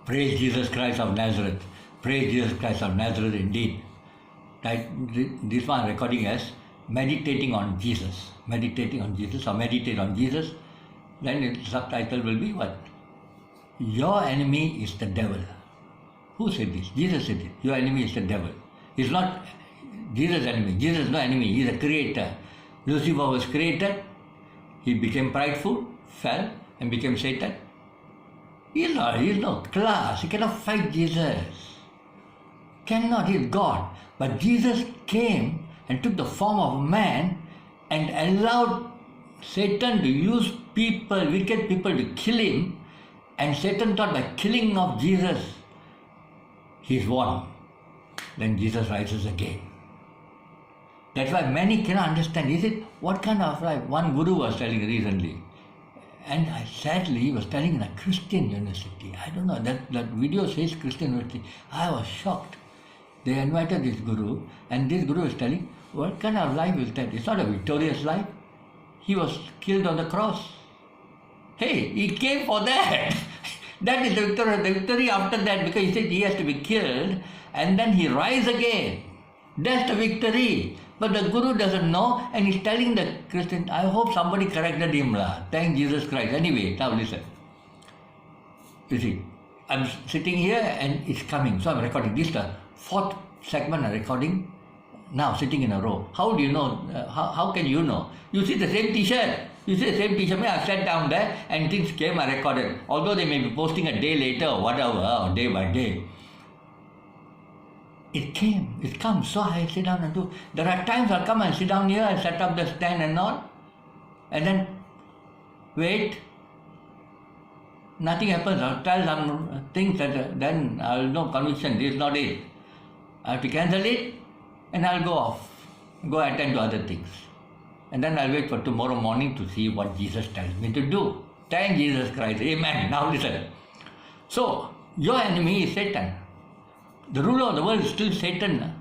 Praise Jesus Christ of Nazareth. Praise Jesus Christ of Nazareth indeed. This one I'm recording as meditating on Jesus. Meditating on Jesus or meditate on Jesus. Then the subtitle will be what? Your enemy is the devil. Who said this? Jesus said it. Your enemy is the devil. He's not Jesus' enemy. Jesus is no enemy. He's a creator. Lucifer was created. He became prideful, fell, and became Satan. He's no class. He cannot fight Jesus. Cannot. He's God. But Jesus came and took the form of a man and allowed Satan to use people, wicked people, to kill him. And Satan thought by killing of Jesus, he's won. Then Jesus rises again. That's why many cannot understand. Is it what kind of life? One guru was telling recently. And sadly, he was telling in a Christian university. I don't know, that video says Christian university. I was shocked. They invited this guru, and this guru was telling, what kind of life is that? It's not a victorious life. He was killed on the cross. Hey, he came for that. That is the victory. The victory after that, because he said he has to be killed, and then he rise again. That's the victory. But the guru doesn't know, and he's telling the Christian, I hope somebody corrected him. Thank Jesus Christ. Anyway, now listen. You see, I'm sitting here and it's coming. So I'm recording. This is the fourth segment I'm recording. Now sitting in a row. How do you know? How can you know? You see the same t-shirt. You see the same t-shirt. I sat down there and things came, I recorded. Although they may be posting a day later or whatever, or day by day. It came, it comes. So I sit down and do. There are times I'll come and sit down here and set up the stand and all. And then wait. Nothing happens. I'll tell some things that then I'll know conviction. This is not it. I have to cancel it and I'll go off. Go attend to other things. And then I'll wait for tomorrow morning to see what Jesus tells me to do. Thank Jesus Christ. Amen. Now listen. So, your enemy is Satan. The ruler of the world is still Satan.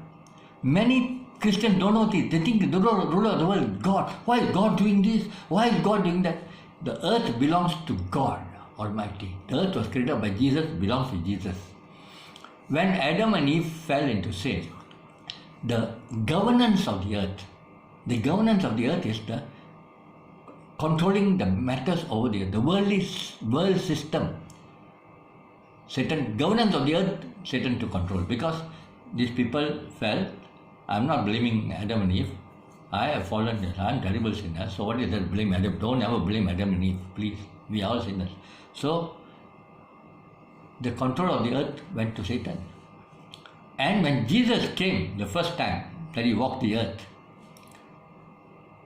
Many Christians don't know this. They think the ruler of the world is God. Why is God doing this? Why is God doing that? The earth belongs to God Almighty. The earth was created by Jesus, belongs to Jesus. When Adam and Eve fell into sin, the governance of the earth is the controlling the matters over the earth, the world system. Satan, governance of the earth, Satan to control. Because these people fell. I'm not blaming Adam and Eve. I have fallen. I'm terrible sinner. So what is that? Blame Adam? Don't ever blame Adam and Eve, please. We are all sinners. So the control of the earth went to Satan. And when Jesus came the first time that he walked the earth,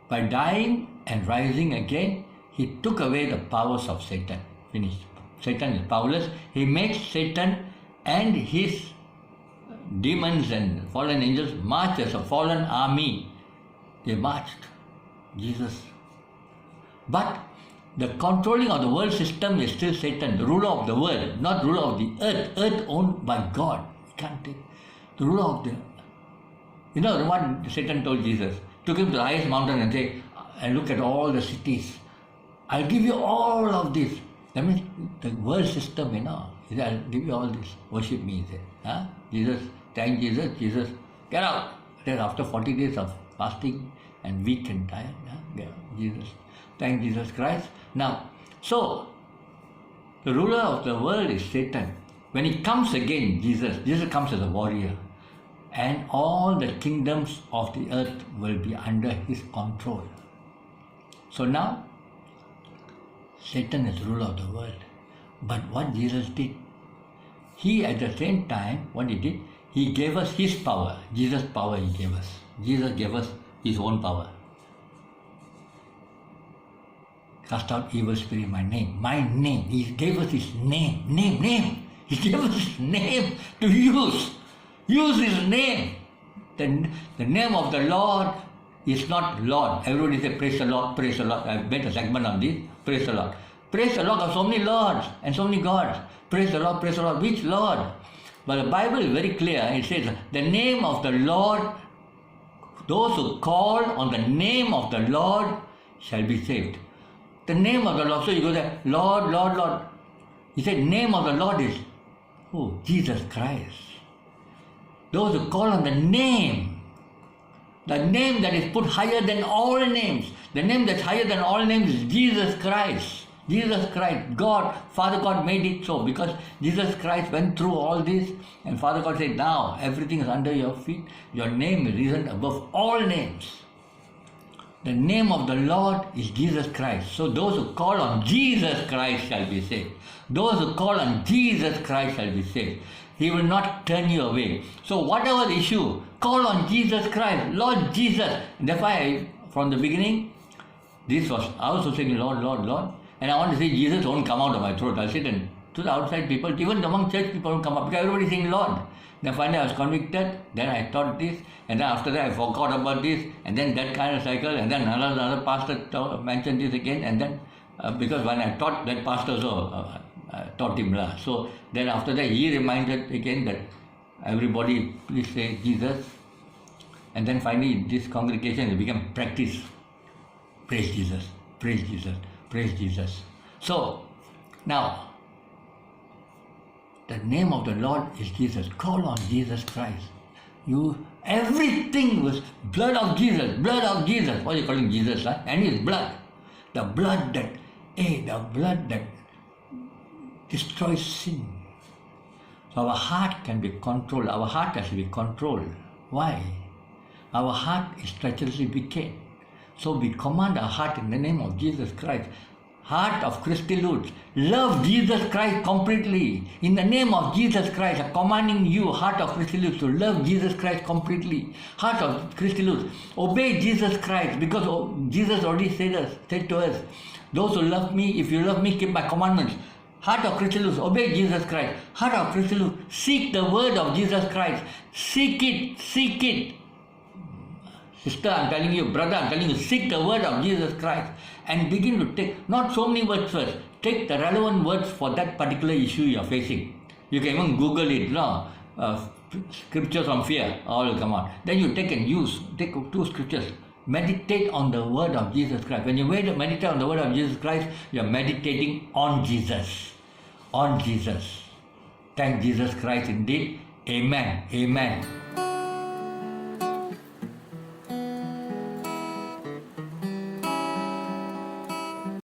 by dying and rising again, he took away the powers of Satan. Finished. Satan is powerless. He made Satan and his demons and fallen angels march as a fallen army. They marched. Jesus. But the controlling of the world system is still Satan, the ruler of the world, not ruler of the earth. Earth owned by God. You can't take the ruler of the. You know what Satan told Jesus? Took him to the highest mountain and say, and look at all the cities. I'll give you all of this. That means the world system, He said, I'll give you all this. Worship me, he said. Huh? Jesus, thank Jesus, Jesus, get out. Then after 40 days of fasting and weak and tired, Jesus, thank Jesus Christ. Now, so, the ruler of the world is Satan. When he comes again, Jesus comes as a warrior. And all the kingdoms of the earth will be under his control. So now, Satan is ruler of the world. But what Jesus did, he at the same time, what he did, he gave us his power. Jesus' power he gave us. Jesus gave us his own power. Cast out evil spirit in my name. My name. He gave us his name. Name. He gave us his name to use. Use his name. The name of the Lord is not Lord. Everybody say praise the Lord, praise the Lord. I've made a segment on this. Praise the Lord. Praise the Lord of so many Lords and so many gods. Praise the Lord, praise the Lord. Which Lord? But the Bible is very clear. It says, the name of the Lord, those who call on the name of the Lord shall be saved. The name of the Lord. So you go there, Lord, Lord, Lord. He said, name of the Lord is Who? Jesus Christ. Those who call on the name that is put higher than all names. The name that's higher than all names is Jesus Christ. Jesus Christ. God, Father God made it so because Jesus Christ went through all this and Father God said, now everything is under your feet. Your name is risen above all names. The name of the Lord is Jesus Christ. So those who call on Jesus Christ shall be saved. Those who call on Jesus Christ shall be saved. He will not turn you away. So whatever the issue, call on Jesus Christ, Lord Jesus. Therefore, from the beginning, I was saying Lord, Lord, Lord. And I want to say Jesus won't come out of my throat. I'll sit and to the outside people, even among church people won't come up because everybody saying Lord. Then finally I was convicted, then I taught this, and then after that I forgot about this, and then that kind of cycle, and then another pastor mentioned this again, and then because when I taught, that pastor also taught him. So then after that he reminded again that everybody please say Jesus, and then finally this congregation it became practice. Praise Jesus, praise Jesus, praise Jesus. So now, the name of the Lord is Jesus. Call on Jesus Christ. Everything was blood of Jesus, blood of Jesus. What are you calling Jesus? And his blood. The blood that destroys sin. So our heart can be controlled. Our heart has to be controlled. Why? Our heart is treacherously wicked. So we command our heart in the name of Jesus Christ. Heart of Christy Lutz, love Jesus Christ completely. In the name of Jesus Christ, I'm commanding you, heart of Christy Lutz, to love Jesus Christ completely. Heart of Christy Lutz, obey Jesus Christ because Jesus already said to us, those who love me, if you love me, keep my commandments. Heart of Christy Lutz, obey Jesus Christ. Heart of Christy Lutz, seek the word of Jesus Christ. Seek it, seek it. Sister, I'm telling you, brother, I'm telling you, seek the word of Jesus Christ and begin to take, not so many words first, take the relevant words for that particular issue you're facing. You can even Google it, scriptures on fear, all will come out. Then you take 2 scriptures, meditate on the word of Jesus Christ. When you meditate on the word of Jesus Christ, you're meditating on Jesus. On Jesus. Thank Jesus Christ indeed. Amen. Amen.